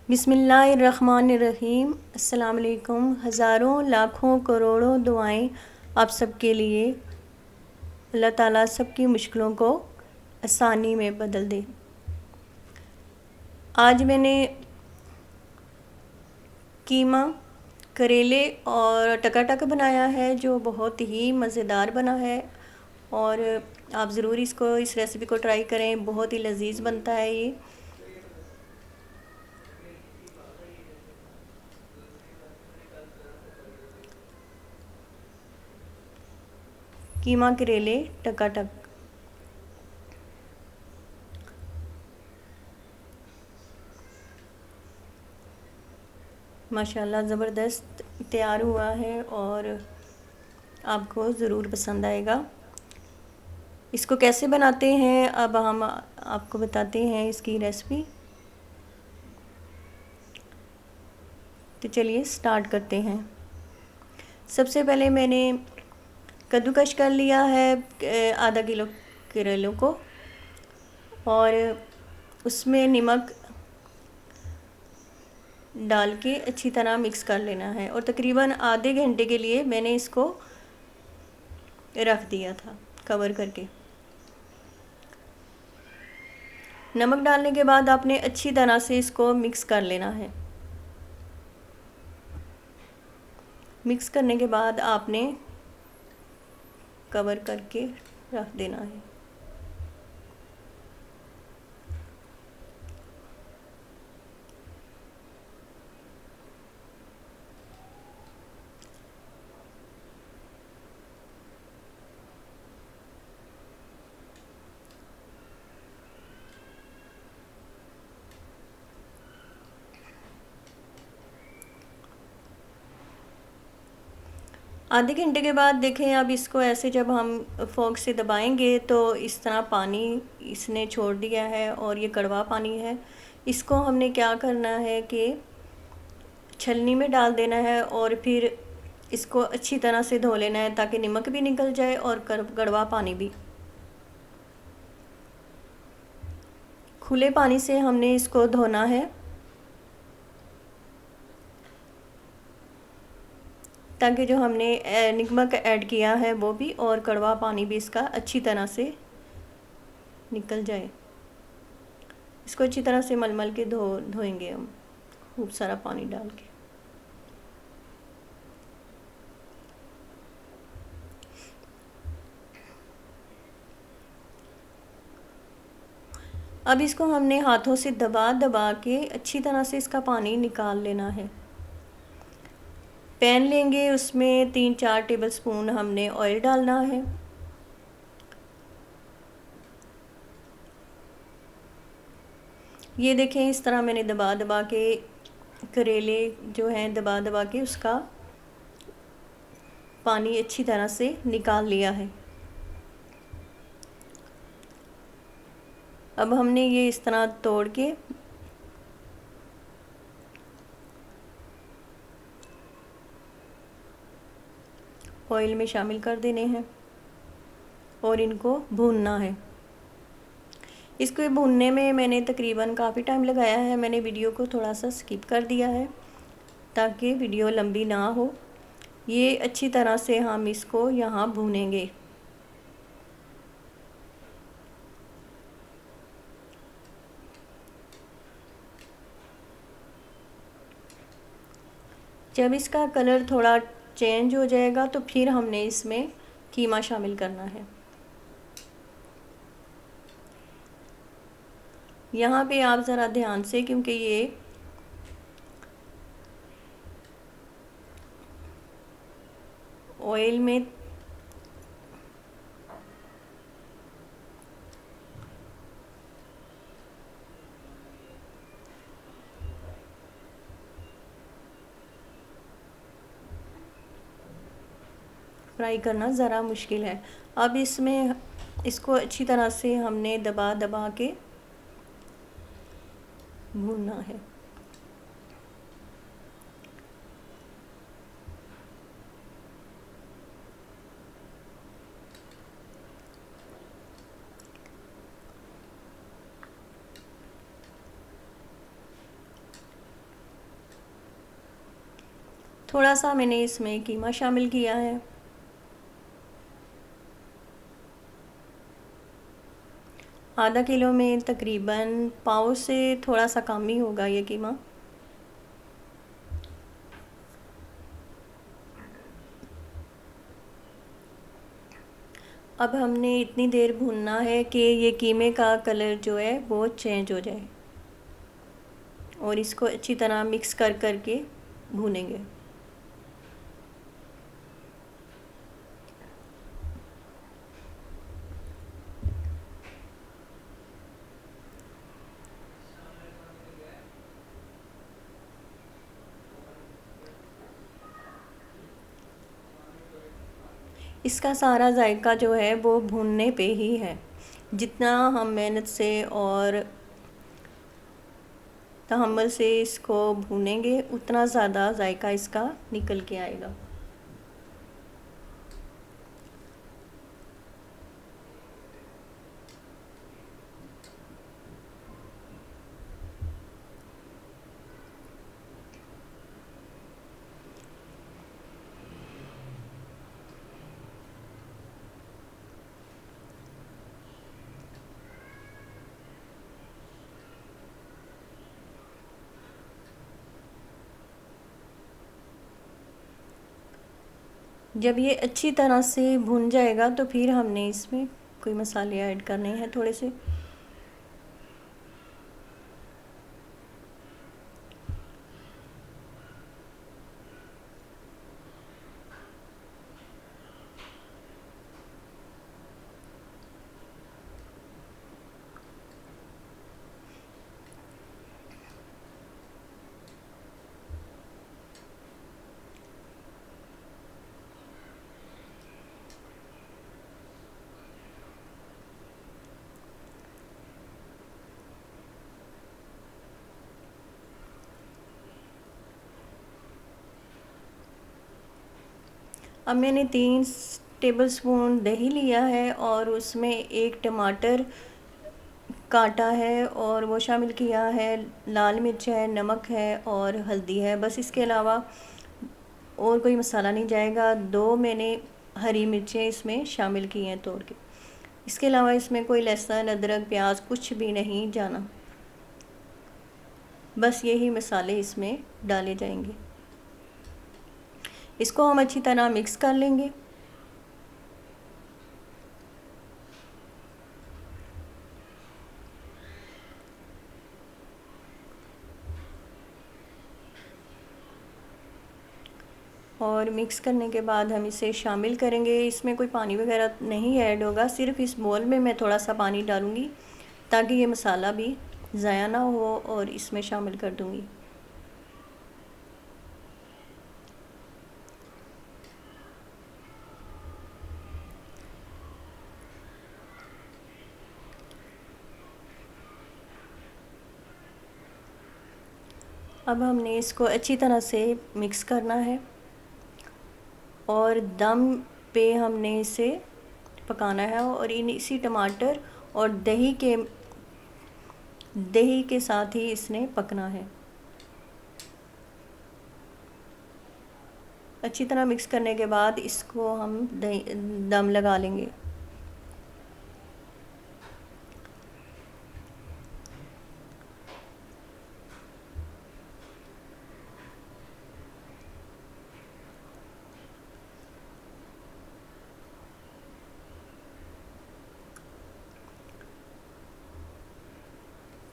बिस्मिल्लाहिर्रहमानिर्रहीम। अस्सलाम वालेकुम। हज़ारों लाखों करोड़ों दुआएं आप सबके लिए। अल्लाह ताला सबकी मुश्किलों को आसानी में बदल दे। आज मैंने कीमा, करेले और टकाटक बनाया है जो बहुत ही मज़ेदार बना है। और आप ज़रूर इस रेसिपी को ट्राई करें, बहुत ही लजीज बनता है ये। कीमा करेले टकाटक। माशाल्लाह ज़बरदस्त तैयार हुआ है और आपको ज़रूर पसंद आएगा। इसको कैसे बनाते हैं अब हम आपको बताते हैं इसकी रेसिपी। तो चलिए स्टार्ट करते हैं। सबसे पहले मैंने कद्दूकश कर लिया है आधा किलो करेलों को, और उसमें नमक डाल के अच्छी तरह मिक्स कर लेना है। और तकरीबन आधे घंटे के लिए मैंने इसको रख दिया था कवर करके। नमक डालने के बाद आपने अच्छी तरह से इसको मिक्स कर लेना है। मिक्स करने के बाद आपने कवर करके रख देना है। आधे घंटे के बाद देखें, अब इसको ऐसे जब हम फोक से दबाएंगे तो इस तरह पानी इसने छोड़ दिया है और ये कड़वा पानी है। इसको हमने क्या करना है कि छलनी में डाल देना है और फिर इसको अच्छी तरह से धो लेना है ताकि नमक भी निकल जाए और कड़वा पानी भी। खुले पानी से हमने इसको धोना है ताकि जो हमने नमक ऐड किया है वो भी और कड़वा पानी भी इसका अच्छी तरह से निकल जाए। इसको अच्छी तरह से मल के धोएंगे हम खूब सारा पानी डाल के। अब इसको हमने हाथों से दबा दबा के अच्छी तरह से इसका पानी निकाल लेना है। पैन लेंगे, उसमें 3-4 टेबलस्पून हमने ऑयल डालना है। ये देखें, इस तरह मैंने दबा दबा के करेले जो हैं दबा दबा के उसका पानी अच्छी तरह से निकाल लिया है। अब हमने ये इस तरह तोड़ के ऑयल में शामिल कर देने हैं और इनको भूनना है। इसको भूनने में मैंने तकरीबन काफ़ी टाइम लगाया है। मैंने वीडियो को थोड़ा सा स्किप कर दिया है ताकि वीडियो लंबी ना हो। ये अच्छी तरह से हम इसको यहाँ भूनेंगे। जब इसका कलर थोड़ा चेंज हो जाएगा तो फिर हमने इसमें कीमा शामिल करना है। यहाँ पे आप ज़रा ध्यान से, क्योंकि ये ऑयल में फ्राई करना ज़रा मुश्किल है। अब इसमें इसको अच्छी तरह से हमने दबा दबा के भूनना है। थोड़ा सा मैंने इसमें कीमा शामिल किया है। आधा किलो में तकरीबन पाव से थोड़ा सा कम ही होगा ये कीमा। अब हमने इतनी देर भूनना है कि ये कीमे का कलर जो है वो चेंज हो जाए, और इसको अच्छी तरह मिक्स कर कर के भूनेंगे। इसका सारा जायका जो है वो भूनने पे ही है। जितना हम मेहनत से और तहम्मुल से इसको भूनेंगे उतना ज़्यादा जायका इसका निकल के आएगा। जब ये अच्छी तरह से भुन जाएगा तो फिर हमने इसमें कोई मसाले ऐड करने हैं थोड़े से। अब मैंने 3 टेबलस्पून दही लिया है और उसमें 1 टमाटर काटा है और वो शामिल किया है। लाल मिर्च है, नमक है और हल्दी है, बस इसके अलावा और कोई मसाला नहीं जाएगा। 2 मैंने हरी मिर्चें इसमें शामिल की हैं तोड़ के। इसके अलावा इसमें कोई लहसुन, अदरक, प्याज कुछ भी नहीं जाना, बस यही मसाले इसमें डाले जाएंगे। इसको हम अच्छी तरह मिक्स कर लेंगे। और मिक्स करने के बाद हम इसे शामिल करेंगे। इसमें कोई पानी वगैरह नहीं ऐड होगा, सिर्फ इस बोल में मैं थोड़ा सा पानी डालूँगी ताकि ये मसाला भी ज़ाया ना हो, और इसमें शामिल कर दूँगी। अब हमने इसको अच्छी तरह से मिक्स करना है और दम पे हमने इसे पकाना है, और इसी टमाटर और दही के साथ ही इसने पकना है। अच्छी तरह मिक्स करने के बाद इसको हम दम लगा लेंगे।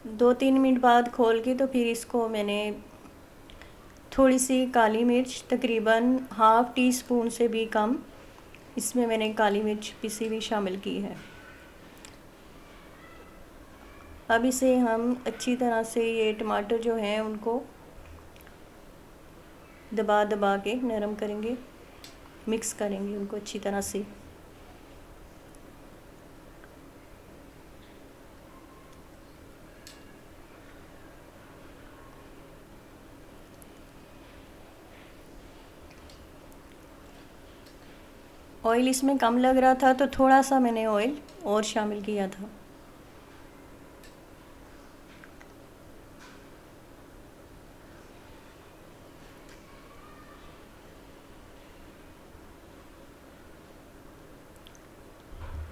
दो तीन मिनट बाद खोल के तो फिर इसको मैंने थोड़ी सी काली मिर्च, तकरीबन हाफ़ टी स्पून से भी कम, इसमें मैंने काली मिर्च पिसी हुई शामिल की है। अब इसे हम अच्छी तरह से, ये टमाटर जो हैं उनको दबा दबा के नरम करेंगे, मिक्स करेंगे उनको अच्छी तरह से। ऑयल इसमें कम लग रहा था तो थोड़ा सा मैंने ऑयल और शामिल किया था।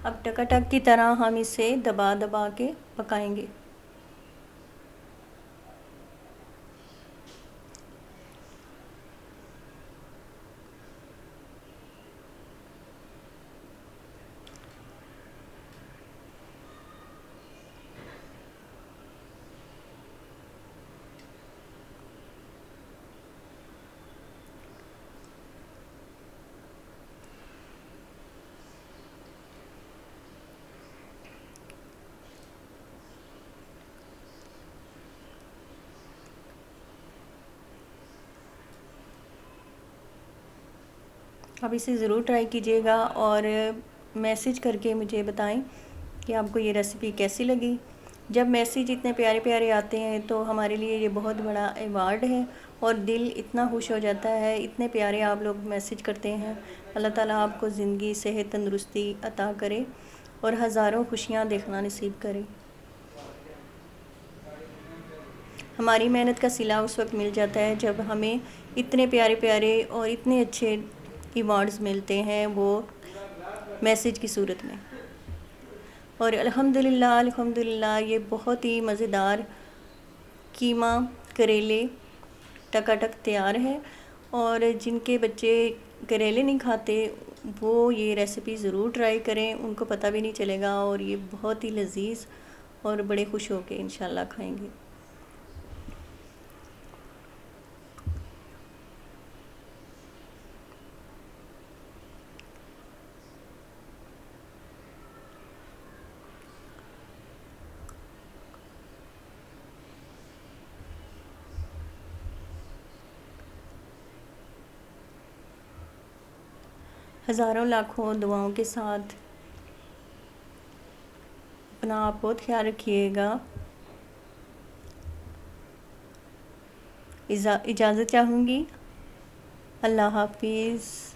अब टकाटक की तरह हम इसे दबा दबा के पकाएंगे। आप इसे ज़रूर ट्राई कीजिएगा और मैसेज करके मुझे बताएं कि आपको ये रेसिपी कैसी लगी। जब मैसेज इतने प्यारे प्यारे आते हैं तो हमारे लिए ये बहुत बड़ा अवार्ड है और दिल इतना खुश हो जाता है। इतने प्यारे आप लोग मैसेज करते हैं। अल्लाह ताला आपको ज़िंदगी, सेहत, तंदुरुस्ती अता करे और हज़ारों खुशियाँ देखना नसीब करे। हमारी मेहनत का सिला उस वक्त मिल जाता है जब हमें इतने प्यारे प्यारे और इतने अच्छे अवार्ड्स मिलते हैं, वो मैसेज की सूरत में। और अल्हम्दुलिल्लाह अल्हम्दुलिल्लाह ये बहुत ही मज़ेदार कीमा करेले टकाटक तैयार है। और जिनके बच्चे करेले नहीं खाते वो ये रेसिपी ज़रूर ट्राई करें, उनको पता भी नहीं चलेगा और ये बहुत ही लजीज और बड़े खुश होके इंशाल्लाह खाएंगे। हज़ारों लाखों दुआओं के साथ अपना आप बहुत ख्याल रखिएगा। इजाज़त चाहूँगी। अल्लाह हाफिज़।